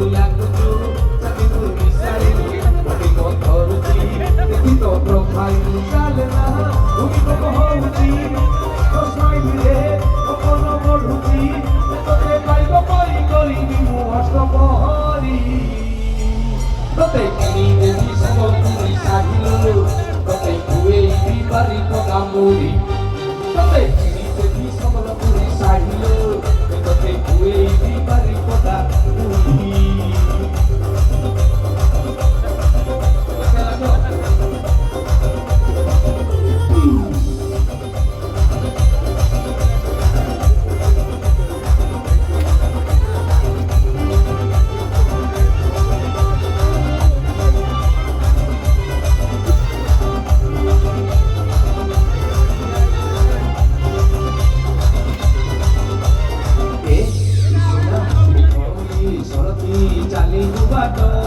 ଲାଗୁଛୁ ଚାକିକୁ ମିଶାଇଲି କୋଟି ପଥରୁଛି ଦେଖି ତ ପ୍ରୋଫାଇଲ ଚାଲେ ନା ଭୂମିକମ୍ପ ହଉଛି ତୋ ସ୍ମାଇଲିରେ ମୋ ମନ ବଢୁଛି ତୋତେ ପାଇବ ପରି କରିବି ମୁଁ ଅଷ୍ଟପହରୀ ତୋତେ କିଣିଦେବି ସମ୍ବଲପୁରୀ ଶାଢ଼ୀ ତୋତେ ଖୁଏଇବି ବାରିକ କାମୁଡ଼ି ତୋତେ କିଣିଦେବି ସମ୍ବଲପୁରୀ ଶାଢ଼ୀ ତୋତେ ଖୁଏଇବି ବାରିକ କାମୁଡ଼ି ଚାଲିବୁ ବାଟ